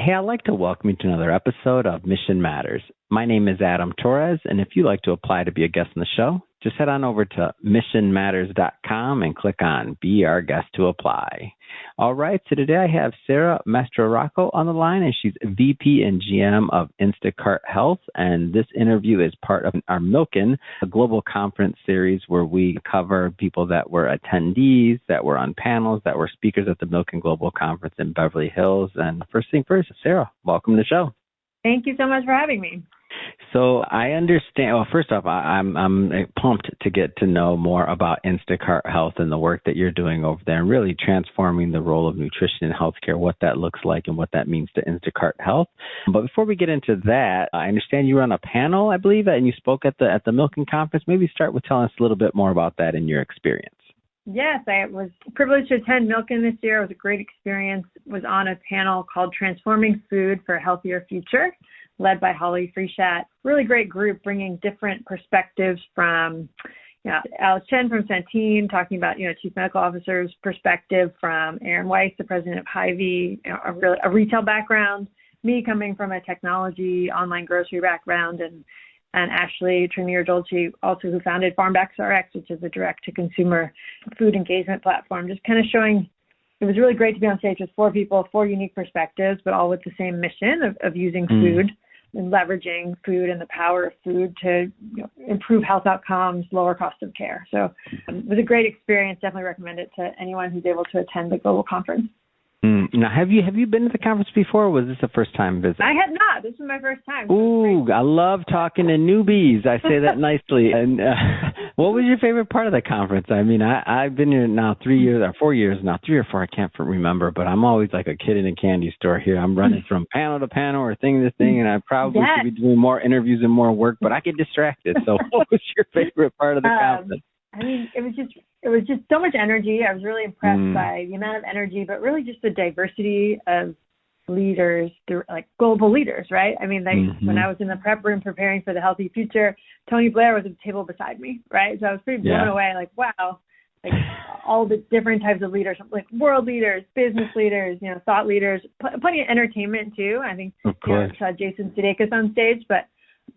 Hey, I'd like to welcome you to another episode of Mission Matters. My name is Adam Torres, and if you'd like to apply to be a guest on the show, just head on over to missionmatters.com and click on Be Our Guest to apply. All right, so today I have Sarah Mastroracco on the line, and she's VP and GM of Instacart Health, and this interview is part of our Milken, a global conference series where we cover people that were attendees, that were on panels, that were speakers at the Milken Global Conference in Beverly Hills. And first thing first, Sarah, welcome to the show. Thank you so much for having me. So I understand, well, first off, I'm pumped to get to know more about Instacart Health and the work that you're doing over there and really transforming the role of nutrition in healthcare, what that looks like and what that means to Instacart Health. But before we get into that, I understand you were on a panel, I believe, and you spoke at the Milken Conference. Maybe start with telling us a little bit more about that and your experience. Yes, I was privileged to attend Milken this year. It was a great experience. Was on a panel called Transforming Food for a Healthier Future, led by Holly Freeshat. Really great group, bringing different perspectives from, Alice Chen from Centene, talking about, Chief Medical Officer's perspective, from Aaron Weiss, the president of Hy-Vee, a retail background, me coming from a technology, online grocery background, and Ashley Trenier-Dolce, also who founded FarmBacks which is a direct-to-consumer food engagement platform, just kind of showing. It was really great to be on stage with four people, four unique perspectives, but all with the same mission of using food and leveraging food and the power of food to improve health outcomes, lower cost of care. So it was a great experience. Definitely recommend it to anyone who's able to attend the global conference. Now, have you been to the conference before, or was this a first-time visit? I had not. This was my first time. Ooh, I love talking to newbies. I say that nicely. And what was your favorite part of the conference? I mean, I've been here now 3 years, or 4 years now, 3 or 4, I can't remember, but I'm always like a kid in a candy store here. I'm running from panel to panel or thing to thing, and I probably should be doing more interviews and more work, but I get distracted. So what was your favorite part of the conference? I mean, it was just so much energy. I was really impressed by the amount of energy, but really just the diversity of leaders, like global leaders, right? I mean, when I was in the prep room preparing for the Healthy Future, Tony Blair was at the table beside me, right? So I was pretty blown away, like, wow, like all the different types of leaders, like world leaders, business leaders, thought leaders, plenty of entertainment too. I think I saw Jason Sudeikis on stage, but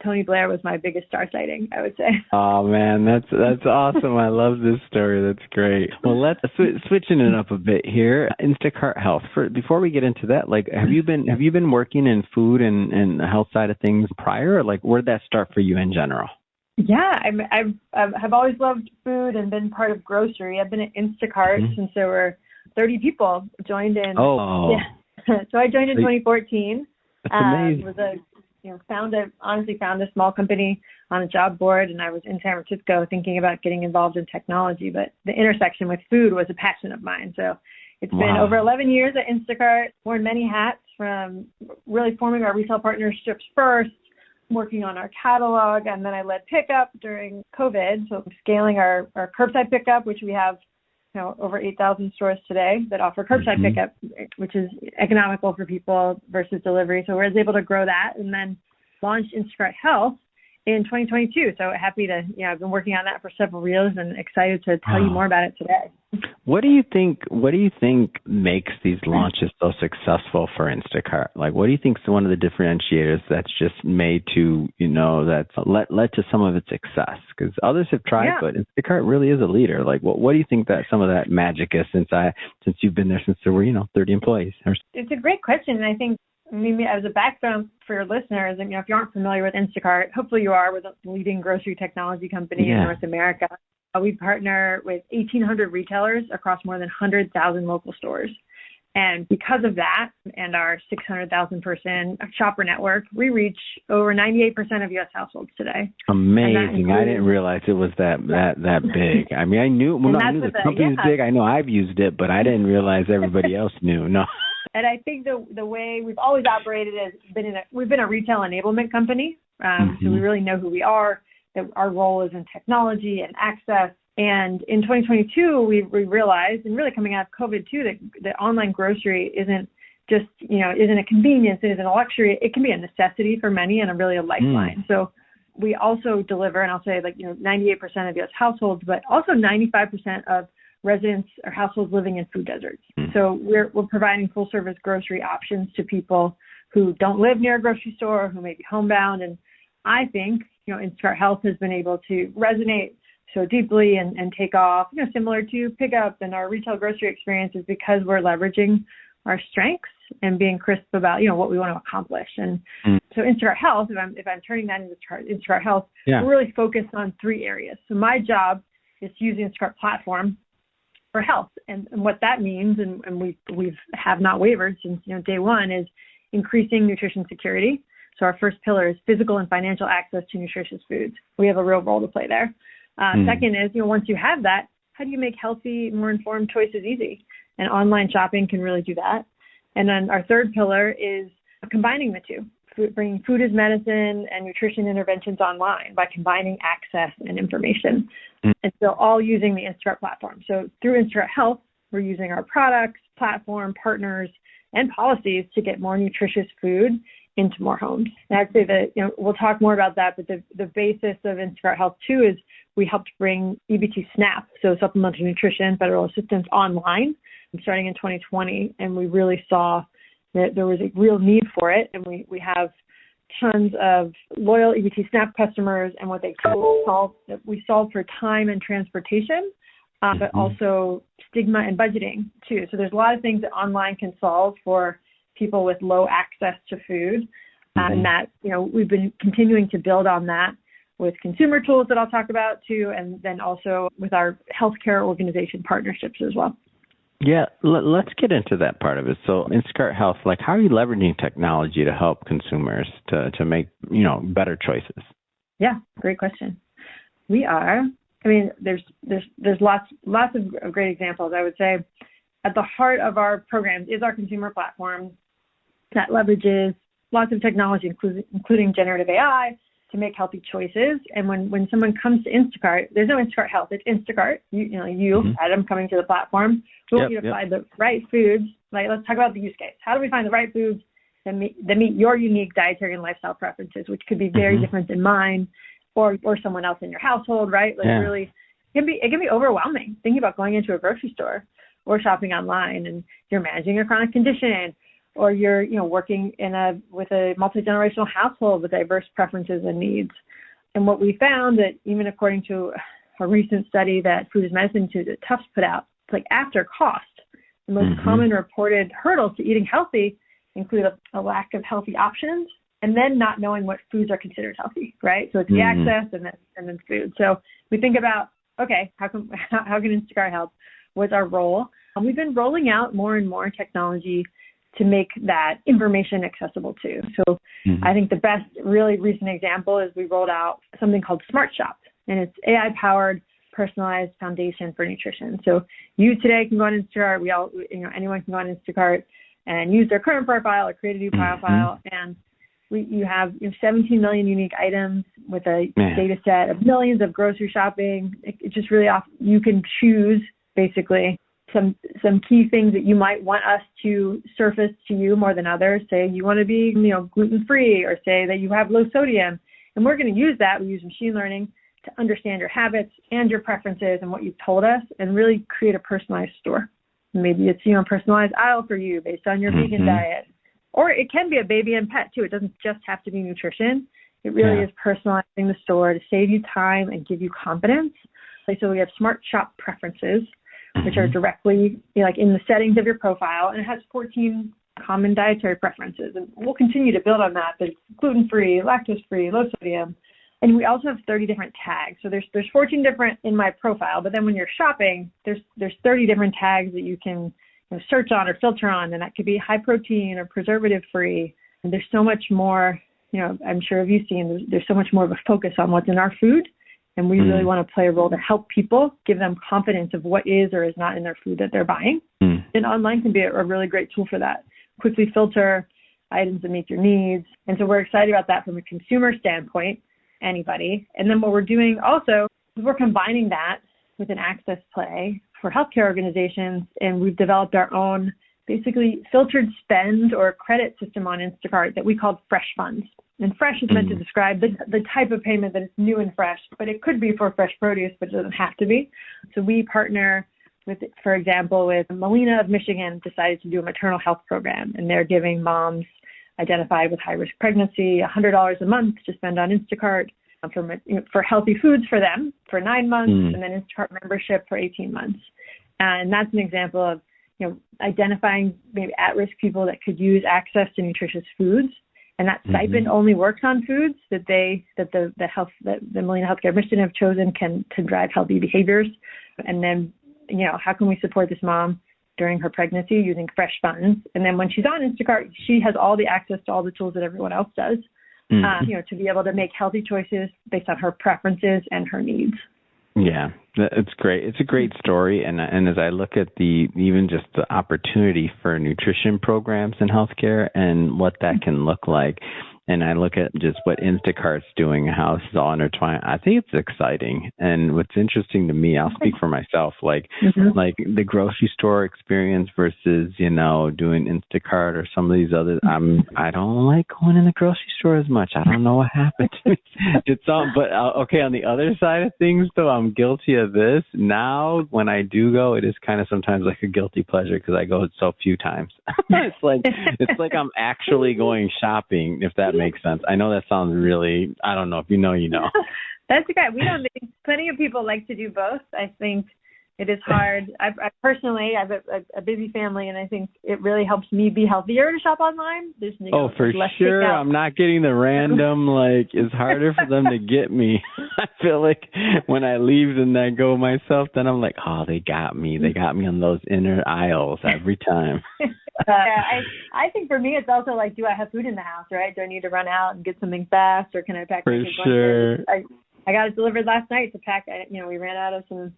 Tony Blair was my biggest star sighting, I would say. Oh man, that's awesome. I love this story. That's great. Well, let's switching it up a bit here. Instacart Health. Before we get into that, like, have you been working in food and the health side of things prior, or like where did that start for you in general? Yeah, I've always loved food and been part of grocery. I've been at Instacart since there were 30 people joined in. Oh, yeah. So I joined in 2014. That's amazing. Found a small company on a job board, and I was in San Francisco thinking about getting involved in technology, but the intersection with food was a passion of mine. So it's been over 11 years at Instacart, worn many hats, from really forming our retail partnerships first, working on our catalog, and then I led pickup during COVID. So scaling our curbside pickup, which we have over 8,000 stores today that offer curbside pickup, which is economical for people versus delivery. So we're able to grow that, and then launched Instacart Health in 2022. So happy to, I've been working on that for several years and excited to tell you more about it today. What do you think makes these launches so successful for Instacart? Like, what do you think is one of the differentiators that's just made to, that's led to some of its success? Because others have tried, but Instacart really is a leader. Like, what do you think that some of that magic is since you've been there since there were, 30 employees? It's a great question. And I think, maybe as a background for your listeners, and if you aren't familiar with Instacart, hopefully you are, with a leading grocery technology company in North America. We partner with 1,800 retailers across more than 100,000 local stores. And because of that, and our 600,000 person shopper network, we reach over 98% of U.S. households today. Amazing. I didn't realize it was that big. I mean, I knew the company's big. I know I've used it, but I didn't realize everybody else knew. No. And I think the way we've always operated we've been a retail enablement company. So we really know who we are, that our role is in technology and access. And in 2022, we realized, and really coming out of COVID too, that online grocery isn't just, isn't a convenience, it isn't a luxury. It can be a necessity for many and a lifeline. So we also deliver, and I'll say 98% of U.S. households, but also 95% of residents or households living in food deserts. So we're providing full service grocery options to people who don't live near a grocery store, who may be homebound. And I think, Instacart Health has been able to resonate so deeply and take off, similar to pickup and our retail grocery experiences, because we're leveraging our strengths and being crisp about, what we want to accomplish. And so Instacart Health, if I'm turning that into Instacart Health, we're really focused on 3 areas. So my job is to use the Instacart platform for health. And what that means, and we have not wavered since, day one, is increasing nutrition security. So our first pillar is physical and financial access to nutritious foods. We have a real role to play there. Second is, once you have that, how do you make healthy, more informed choices easy? And online shopping can really do that. And then our third pillar is combining the two, bringing food as medicine and nutrition interventions online by combining access and information. And so all using the Instacart platform. So through Instacart Health, we're using our products, platform, partners, and policies to get more nutritious food into more homes. And I'd say that, we'll talk more about that, but the basis of Instacart Health too is we helped bring EBT SNAP, so supplemental nutrition, federal assistance, online starting in 2020. And we really saw that there was a real need for it. And we have tons of loyal EBT SNAP customers, and what they we solve for time and transportation, but also stigma and budgeting too. So there's a lot of things that online can solve for people with low access to food. And that, we've been continuing to build on that with consumer tools that I'll talk about too, and then also with our healthcare organization partnerships as well. Yeah, let's get into that part of it. So Instacart Health, how are you leveraging technology to help consumers to make, better choices? Yeah, great question. We are, there's lots of great examples. I would say at the heart of our programs is our consumer platform that leverages lots of technology, including generative AI, to make healthy choices. And when someone comes to Instacart, there's no Instacart Health. It's Instacart. Adam, coming to the platform, we want you to find the right foods. Let's talk about the use case. How do we find the right foods that meet your unique dietary and lifestyle preferences, which could be very different than mine or someone else in your household, right? Really, it can be overwhelming thinking about going into a grocery store or shopping online, and you're managing a chronic condition, or you're, working with a multi-generational household with diverse preferences and needs. And what we found, that even according to a recent study that Food is Medicine Institute at Tufts put out, it's after cost, the most common reported hurdles to eating healthy include a lack of healthy options, and then not knowing what foods are considered healthy, right? So it's the access and then food. So we think about, okay, how can Instacart help? What's our role? We've been rolling out more and more technology to make that information accessible too. So I think the best really recent example is we rolled out something called Smart Shop, and it's AI-powered personalized foundation for nutrition. So you today can go on Instacart. Anyone can go on Instacart and use their current profile or create a new profile. And you have 17 million unique items with a data set of millions of grocery shopping. It just really you can choose basically some key things that you might want us to surface to you more than others. Say you want to be, gluten-free, or say that you have low sodium. And we're going to use that. We use machine learning to understand your habits and your preferences and what you've told us, and really create a personalized store. Maybe it's, a personalized aisle for you based on your vegan diet. Or it can be a baby and pet too. It doesn't just have to be nutrition. It really is personalizing the store to save you time and give you confidence. So we have Smart Shop preferences, which are directly in the settings of your profile, and it has 14 common dietary preferences. And we'll continue to build on that. There's gluten-free, lactose-free, low sodium. And we also have 30 different tags. So there's 14 different in my profile, but then when you're shopping, there's 30 different tags that you can search on or filter on, and that could be high protein or preservative-free. And there's so much more, I'm sure have you seen, there's so much more of a focus on what's in our food. And we really want to play a role to help people, give them confidence of what is or is not in their food that they're buying. And online can be a really great tool for that. Quickly filter items that meet your needs. And so we're excited about that from a consumer standpoint, anybody. And then what we're doing also is we're combining that with an access play for healthcare organizations. And we've developed our own basically filtered spend or credit system on Instacart that we called Fresh Funds. And fresh is meant to describe the type of payment that is new and fresh, but it could be for fresh produce, but it doesn't have to be. So we partner with, for example, with Molina of Michigan decided to do a maternal health program, and they're giving moms identified with high-risk pregnancy, $100 a month to spend on Instacart for healthy foods for them for 9 months, and then Instacart membership for 18 months. And that's an example of, identifying maybe at-risk people that could use access to nutritious foods. And that stipend only works on foods that the Millennial Healthcare Mission have chosen to drive healthy behaviors. And then, how can we support this mom during her pregnancy using fresh funds? And then when she's on Instacart, she has all the access to all the tools that everyone else does, to be able to make healthy choices based on her preferences and her needs. Yeah, it's great. It's a great story. And as I look at even just the opportunity for nutrition programs in healthcare and what that can look like, and I look at just what Instacart's doing, how this is all intertwined, I think it's exciting. And what's interesting to me, I'll speak for myself, like the grocery store experience versus, doing Instacart or some of these others. I don't like going in the grocery store as much. I don't know what happened. But okay, on the other side of things, though, I'm guilty of this. Now, when I do go, it is kind of sometimes like a guilty pleasure because I go so few times. It's like I'm actually going shopping, if that makes sense. I know that sounds really, I don't know, if you know, That's okay. We don't think plenty of people like to do both. I think it is hard. I personally have a busy family, and I think it really helps me be healthier to shop online. For sure. I'm not getting the random, it's harder for them to get me. I feel like when I leave and I go myself, then I'm like, oh, they got me. They got me on those inner aisles every time. I think for me, it's also like, do I have food in the house, right? Do I need to run out and get something fast, or can I pack my kids' lunches? I got it delivered last night to pack. We ran out of some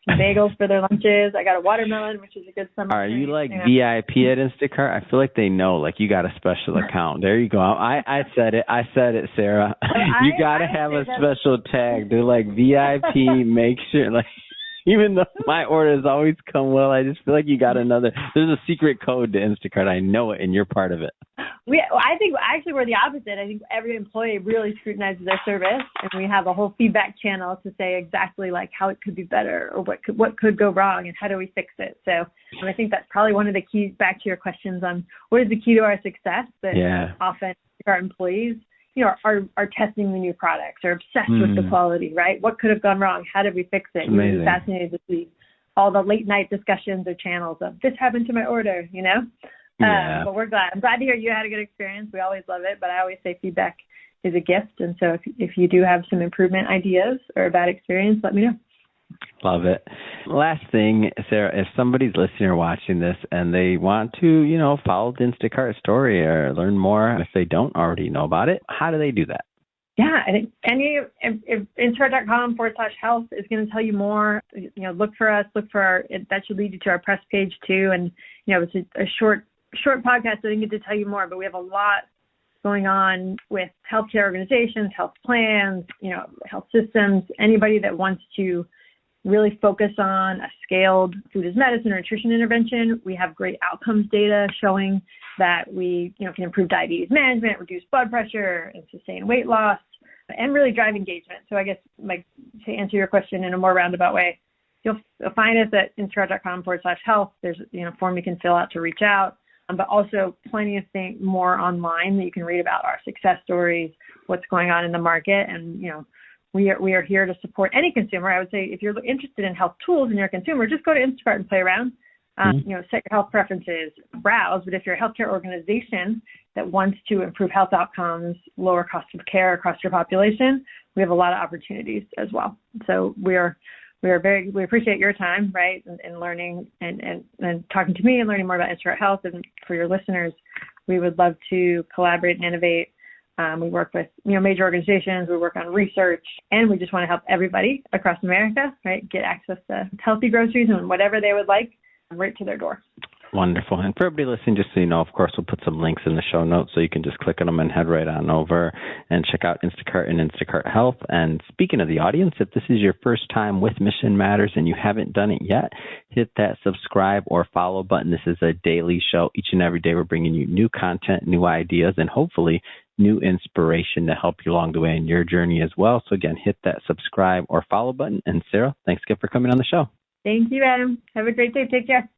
bagels for their lunches. I got a watermelon, which is a good summer. Are you like VIP at Instacart? I feel like they know, you got a special account. There you go. I said it, Sarah. You got to have a special tag. They're like VIP, make sure, even though my orders always come well, I just feel like you got there's a secret code to Instacart. I know it, and you're part of it. I think actually we're the opposite. I think every employee really scrutinizes their service, and we have a whole feedback channel to say exactly how it could be better, or what could go wrong, and how do we fix it. So I think that's probably one of the keys, back to your questions on what is the key to our success, that often our employees are testing the new products, are obsessed with the quality, right? What could have gone wrong? How did we fix it? We're fascinated to see all the late night discussions or channels of this happened to my order, But we're glad. I'm glad to hear you had a good experience. We always love it, but I always say feedback is a gift. And so if you do have some improvement ideas or a bad experience, let me know. Love it. Last thing, Sarah, if somebody's listening or watching this and they want to, follow the Instacart story or learn more, if they don't already know about it, how do they do that? Yeah, I think if Instacart.com/health is going to tell you more. Look for us. That should lead you to our press page too. And it's a short podcast, so I didn't get to tell you more, but we have a lot going on with healthcare organizations, health plans, health systems, anybody that wants to really focus on a scaled food as medicine or nutrition intervention. We have great outcomes data showing that we can improve diabetes management, reduce blood pressure, and sustain weight loss, and really drive engagement. So I guess, to answer your question in a more roundabout way, you'll find us at Instacart.com/health. There's a form you can fill out to reach out, but also plenty of things more online that you can read about our success stories, what's going on in the market, and we are here to support any consumer. I would say if you're interested in health tools and you're a consumer, just go to Instacart and play around. Set your health preferences, browse. But if you're a healthcare organization that wants to improve health outcomes, lower cost of care across your population, we have a lot of opportunities as well. So we appreciate your time, right, and learning and talking to me and learning more about Instacart Health. And for your listeners, we would love to collaborate and innovate. We work with major organizations. We work on research, and we just want to help everybody across America, right, get access to healthy groceries and whatever they would like right to their door. Wonderful. And for everybody listening, just so you know, of course, we'll put some links in the show notes so you can just click on them and head right on over and check out Instacart and Instacart Health. And speaking of the audience, if this is your first time with Mission Matters and you haven't done it yet, hit that subscribe or follow button. This is a daily show. Each and every day we're bringing you new content, new ideas, and hopefully new inspiration to help you along the way in your journey as well. So again, hit that subscribe or follow button. And Sarah, thanks again for coming on the show. Thank you, Adam. Have a great day. Take care.